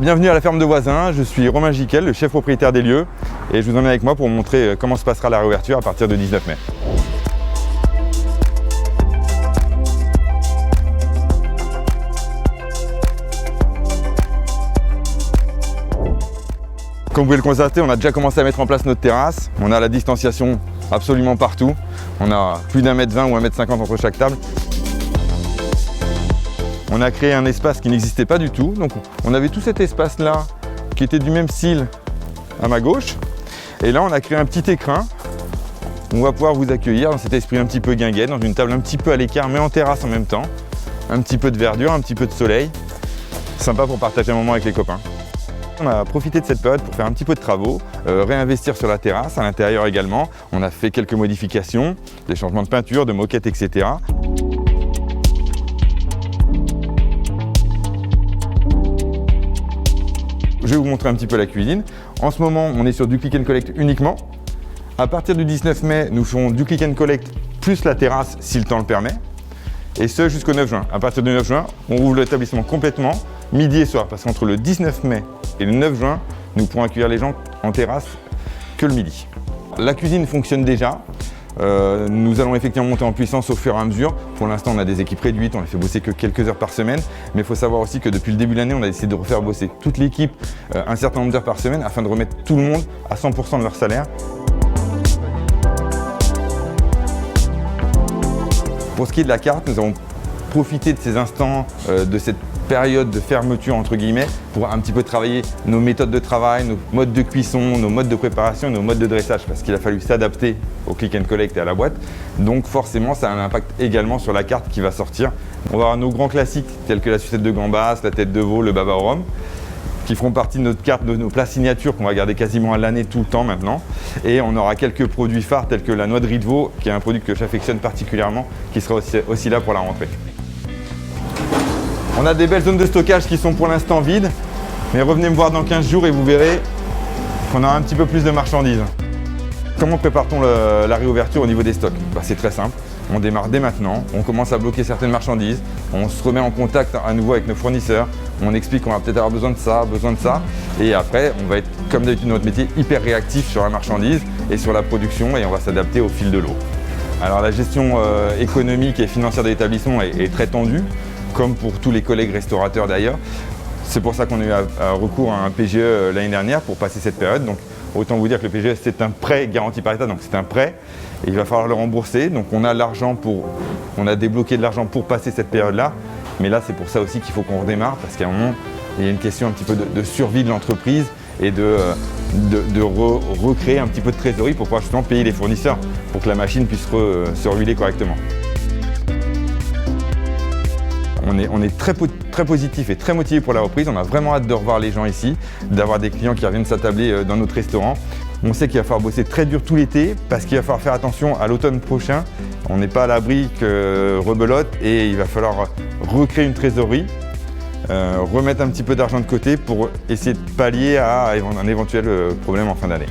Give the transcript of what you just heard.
Bienvenue à la ferme de Voisin, je suis Romain Giquel, le chef propriétaire des lieux et je vous emmène avec moi pour vous montrer comment se passera la réouverture à partir du 19 mai. Comme vous pouvez le constater, on a déjà commencé à mettre en place notre terrasse, on a la distanciation absolument partout, on a plus d'1,20 m ou 1,50 m entre chaque table. On a créé un espace qui n'existait pas du tout, donc on avait tout cet espace-là qui était du même style à ma gauche. Et là, on a créé un petit écrin où on va pouvoir vous accueillir dans cet esprit un petit peu guinguet, dans une table un petit peu à l'écart, mais en terrasse en même temps. Un petit peu de verdure, un petit peu de soleil. Sympa pour partager un moment avec les copains. On a profité de cette période pour faire un petit peu de travaux, réinvestir sur la terrasse, à l'intérieur également. On a fait quelques modifications, des changements de peinture, de moquettes, etc. Je vais vous montrer un petit peu la cuisine. En ce moment, on est sur du click and collect uniquement. À partir du 19 mai, nous ferons du click and collect plus la terrasse si le temps le permet. Et ce jusqu'au 9 juin. À partir du 9 juin, on rouvre l'établissement complètement, midi et soir. Parce qu'entre le 19 mai et le 9 juin, nous pourrons accueillir les gens en terrasse que le midi. La cuisine fonctionne déjà. Nous allons effectivement monter en puissance au fur et à mesure. Pour l'instant, on a des équipes réduites, on les fait bosser que quelques heures par semaine. Mais il faut savoir aussi que depuis le début de l'année, on a décidé de refaire bosser toute l'équipe un certain nombre d'heures par semaine afin de remettre tout le monde à 100% de leur salaire. Pour ce qui est de la carte, nous avons profité de ces instants, de cette période de fermeture entre guillemets, pour un petit peu travailler nos méthodes de travail, nos modes de cuisson, nos modes de préparation, nos modes de dressage, parce qu'il a fallu s'adapter au click and collect et à la boîte. Donc forcément, ça a un impact également sur la carte qui va sortir. On va avoir nos grands classiques tels que la sucette de gambas, la tête de veau, le baba au rhum, qui feront partie de notre carte, de nos plats signatures qu'on va garder quasiment à l'année tout le temps maintenant. Et on aura quelques produits phares tels que la noix de riz de veau, qui est un produit que j'affectionne particulièrement, qui sera aussi là pour la rentrée. On a des belles zones de stockage qui sont pour l'instant vides, mais revenez me voir dans 15 jours et vous verrez qu'on a un petit peu plus de marchandises. Comment prépare-t-on la réouverture au niveau des stocks? C'est très simple, on démarre dès maintenant, on commence à bloquer certaines marchandises, on se remet en contact à nouveau avec nos fournisseurs, on explique qu'on va peut-être avoir besoin de ça, et après on va être, comme d'habitude dans notre métier, hyper réactif sur la marchandise et sur la production et on va s'adapter au fil de l'eau. Alors la gestion économique et financière de l'établissement est très tendue, comme pour tous les collègues restaurateurs d'ailleurs. C'est pour ça qu'on a eu recours à un PGE l'année dernière pour passer cette période. Donc autant vous dire que le PGE c'est un prêt garanti par l'État, donc c'est un prêt et il va falloir le rembourser. Donc on a débloqué de l'argent pour passer cette période-là. Mais là c'est pour ça aussi qu'il faut qu'on redémarre parce qu'à un moment il y a une question un petit peu de survie de l'entreprise et de recréer un petit peu de trésorerie pour pouvoir justement payer les fournisseurs pour que la machine puisse se rouler correctement. On est très positif et très motivé pour la reprise. On a vraiment hâte de revoir les gens ici, d'avoir des clients qui reviennent s'attabler dans notre restaurant. On sait qu'il va falloir bosser très dur tout l'été parce qu'il va falloir faire attention à l'automne prochain. On n'est pas à l'abri que rebelote et il va falloir recréer une trésorerie, remettre un petit peu d'argent de côté pour essayer de pallier à un éventuel problème en fin d'année.